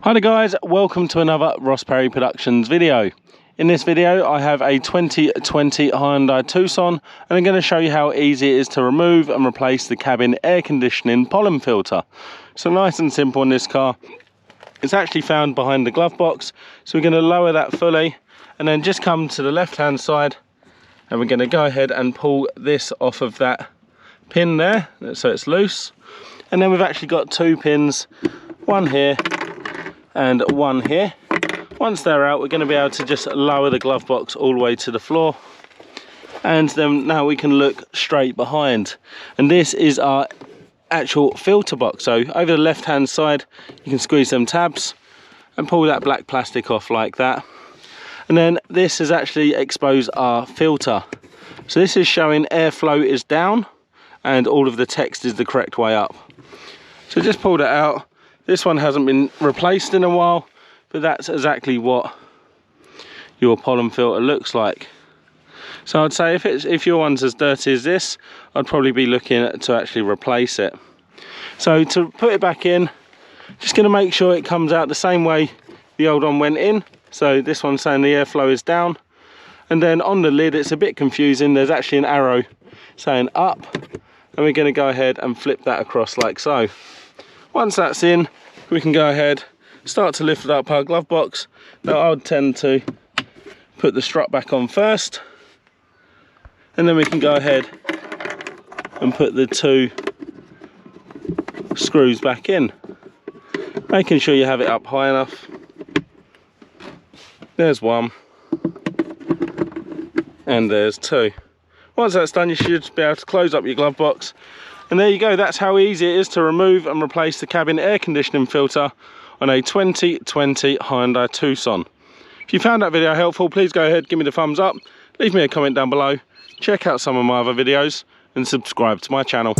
Hi there guys, welcome to another Ross Perry Productions video. In this video I have a 2020 Hyundai Tucson and I'm going to show you how easy it is to remove and replace the cabin air conditioning pollen filter. So nice and simple in this car. It's actually found behind the glove box, so we're going to lower that fully and then just come to the left hand side and we're going to go ahead and pull this off of that pin there so it's loose. And then we've actually got two pins, one here and one here. Once they're out, we're going to be able to just lower the glove box all the way to the floor, and then now we can look straight behind, and this is our actual filter box. So over the left hand side you can squeeze them tabs and pull that black plastic off like that, and then this has actually exposed our filter. So this is showing airflow is down and all of the text is the correct way up. So just pulled it out. This one hasn't been replaced in a while, but that's exactly what your pollen filter looks like. So I'd say if your one's as dirty as this, I'd probably be looking to actually replace it. So to put it back in, just going to make sure it comes out the same way the old one went in. So this one's saying the airflow is down, and then on the lid it's a bit confusing. There's actually an arrow saying up, and we're going to go ahead and flip that across like so. Once that's in, we can go ahead, start to lift up our glove box. Now I would tend to put the strut back on first, and then we can go ahead and put the two screws back in, making sure you have it up high enough. There's one, and there's two. Once that's done, you should be able to close up your glove box. And there you go, that's how easy it is to remove and replace the cabin air conditioning filter on a 2020 Hyundai Tucson. If you found that video helpful, please go ahead, give me the thumbs up, leave me a comment down below, check out some of my other videos and subscribe to my channel.